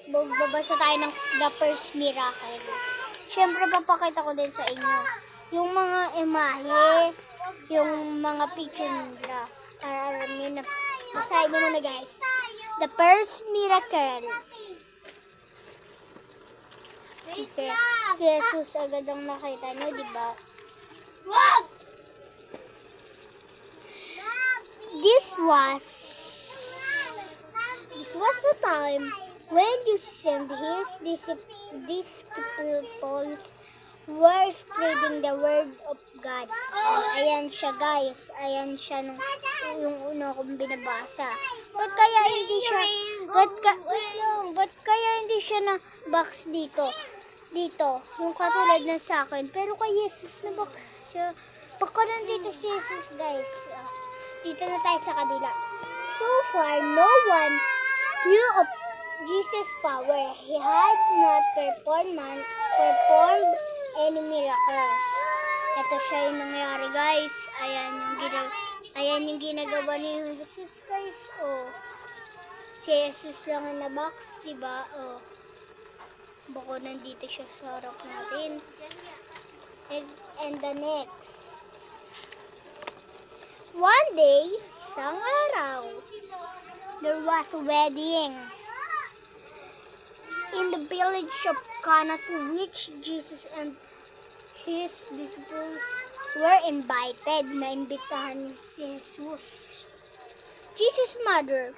Magbabasa tayo ng the first miracle. Siyempre, papakita ko din sa inyo yung mga imahe, yung mga picture nila. Para alam nyo na, basahin nyo muna guys. The first miracle. Si Jesus agad ang nakita nyo, diba? This was the time when Jesus and his disciples were spreading the word of God. Ayan siya guys. Ayan siya yung una kong binabasa. Ba't kaya hindi siya na box dito? Dito, yung katulad ng sa akin. Pero kay Jesus na box siya. Baka nandito si Jesus guys. Dito na tayo sa kabila. So far, no one knew of Jesus' power. He had not performed any miracles. Ito siya yung nangyari guys. Ayan yung ginagawa ni Jesus guys. Oh. Si Jesus lang ang na-box, diba? Oh. Bako nandito siya sa harap natin. And the next. One day, isang araw, there was a wedding in the village of Cana to which Jesus and his disciples were invited. Naimbitahan si Jesus. Jesus' mother,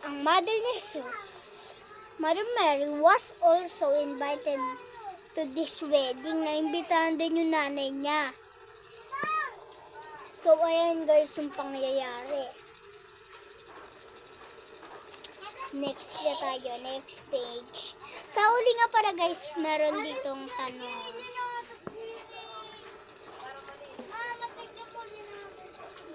ang mother ni Jesus, Mother Mary, was also invited to this wedding. Naimbitahan din yung nanay niya. So, ayan guys yung pangyayari. Next na tayo, next page. Sa uli nga para guys, meron ditong tanong.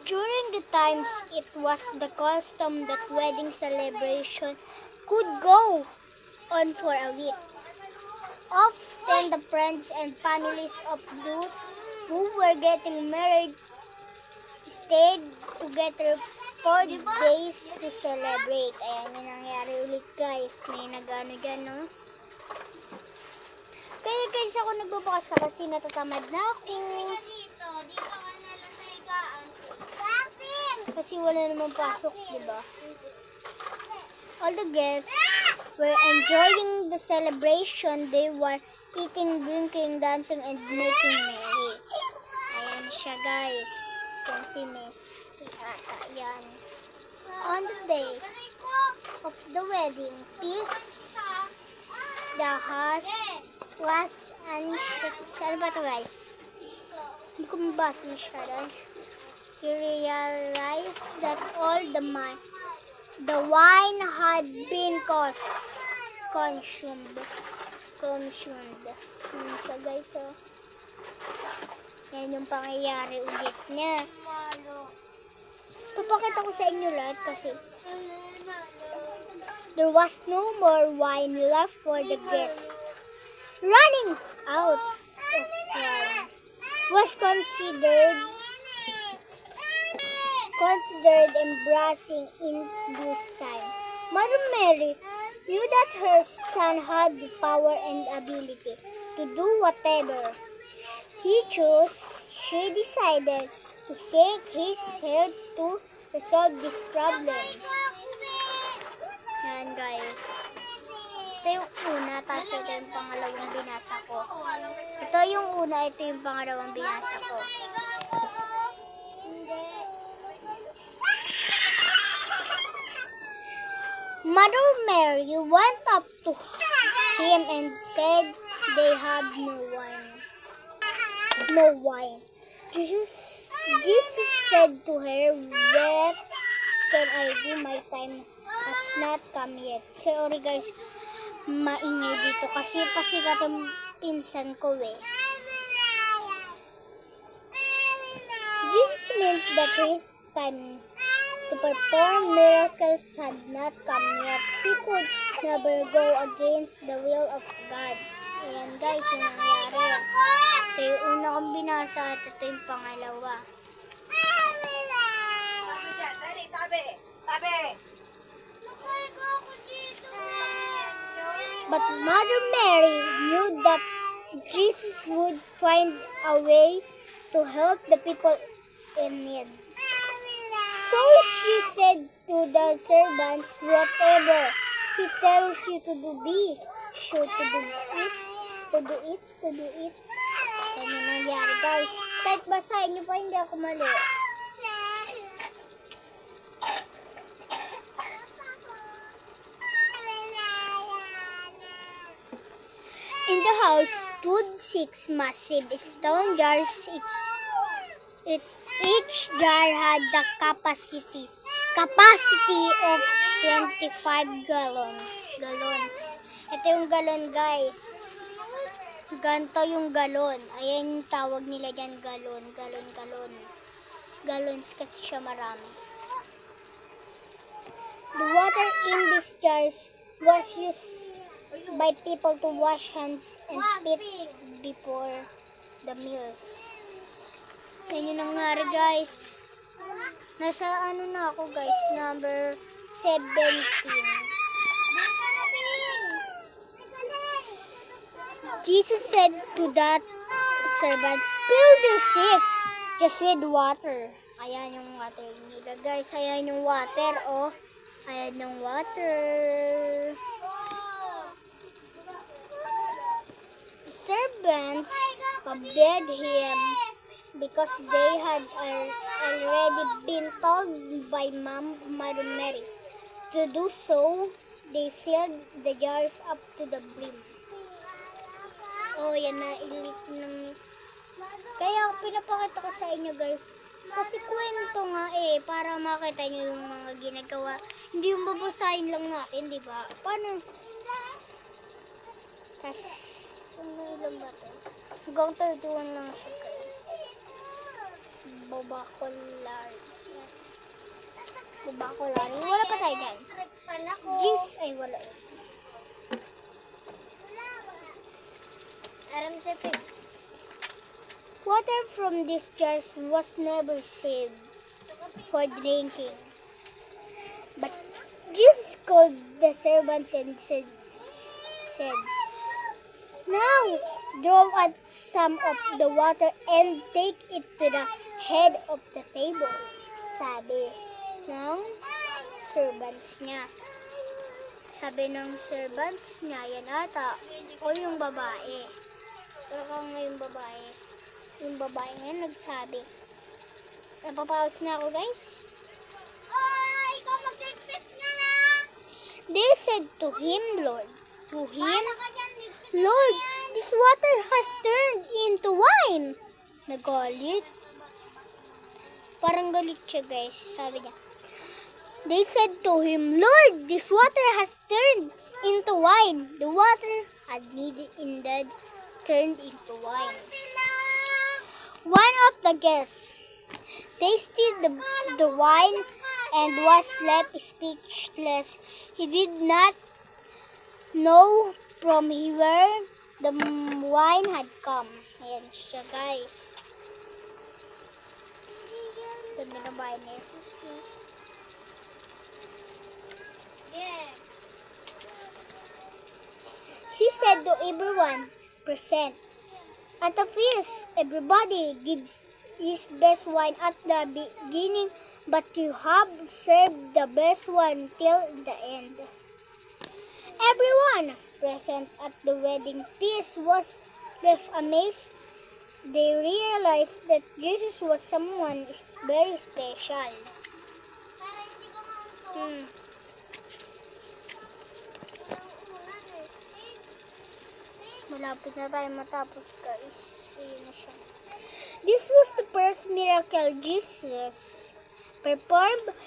During the times, it was the custom that wedding celebration could go on for a week. Often the friends and families of those who were getting married stayed together for days to celebrate. Ayan yung nangyari ulit guys. May nagano dyan, no? Kaya guys ako nagbabasa kasi natatamad na ako. Dito ka na lang sa higaan. Kasi wala namang pasok, diba? All the guests were enjoying the celebration. They were eating, drinking, dancing, and making merry. Ayan siya guys. Yan si Ayan. On the day of the wedding, peace the house was saan ba ito guys? Hindi ko mabasa masyado. He realized that all the wine had been consumed. Yan siya guys, oh. Yan yung pangyayari ulit niya. Papakita ko sa inyo lahat kasi there was no more wine left for the guests. Running out of wine was considered embarrassing in this time. Mother Mary knew that her son had the power and ability to do whatever he chose. She decided to shake his head to resolve this problem. Yan guys. Ito yung una, tapos ito yung pangalawang binasa ko. Ito yung una, ito yung pangalawang binasa ko. Mother Mary went up to him and said, "They have no wine. Jesus said to her, "What can I do? My time has not come yet." Sorry guys, maingay dito kasi pasikat ang pinsan ko eh. Jesus meant that his time to perform miracles had not come yet. He could never go against the will of God. Ayan guys, yung nangyari. Ito yung una kong binasa at ito yung pangalawa. Tabi! Nakahiga ako dito! But Mother Mary knew that Jesus would find a way to help the people in need. So she said to the servants, whatever he tells you to do, be sure to do it, to do it, to do it. Ano nangyari, guys? Kahit basahin niyo pa, hindi ako mali. In the house stood 6 massive stone jars. Each jar had the capacity of 25 gallons. Ito yung galon, guys. Ganto yung galon. Ayan yung tawag nila dyan, galon. Gallons kasi siya marami. The water in these jars was used by people to wash hands and feet before the meals. Yan yung nangyari, guys. Nasa ano na ako, guys, number 17. Jesus said to that servant, fill the 6 just with water. Ayan yung water nila, guys. Ayan yung water, oh. Ayan yung water. The servants forbade him because they had already been told by Mother Mary to do so. They filled the jars up to the brim. Oh, yan na, ilit ng... Kaya pinapakita ko sa inyo, guys. Kasi kwento nga para makita nyo yung mga ginagawa. Hindi yung babasahin lang natin, di ba? Paano? Tapos, ano ilang ba ito? Hanggang 31 lang siya, guys. Babakulari. Wala pa tayo dyan. Jeez, ay wala. Water from these jars was never saved for drinking. But Jesus called the servants and said, now draw out some of the water and take it to the head of the table. Sabi ng servants niya. Yan ata. O yung babae. Pero kung yung babae. Yung babae nga nagsabi. Napapause na ako, guys. Ikaw mag-take na na. They said to him, Lord, Lord, this water has turned into wine. Nagalit. Parang galit siya, guys. Sabi niya. They said to him, Lord, this water has turned into wine. The water had indeed turned into wine. One of the guests tasted the wine and was left speechless. He did not know from where the wine had come. Ayan siya, guys. Ganda na ba ni Jesus? Yeah. He said to everyone present, at the feast, everybody gives his best wine at the beginning, but you have served the best one till the end. Everyone present at the wedding feast was left amazed. They realized that Jesus was someone very special. Para hindi ko maunto. Malapit na tayo matapos, guys. So, yun na siya. This was the first miracle Jesus performed.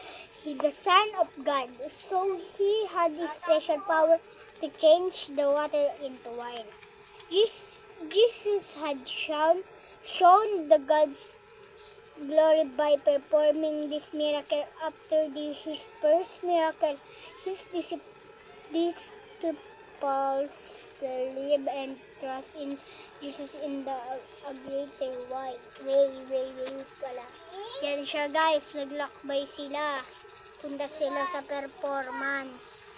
He the Son of God. So, he had a special power to change the water into wine. Jesus had shown the God's glory by performing this miracle. After his first miracle, his disciples believe and trust in Jesus in the a greater way pala. Yan siya, guys, naglakbay sila. Punta sila sa performance.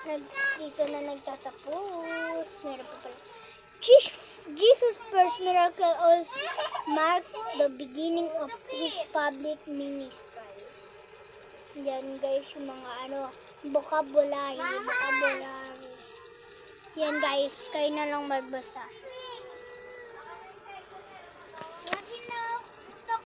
Dito na nagtatapos. Meron pa pala. Jesus' first miracle also marked the beginning of his public ministry. Yan guys, yung mga vocabulary. Yan guys, kayo na lang magbasa.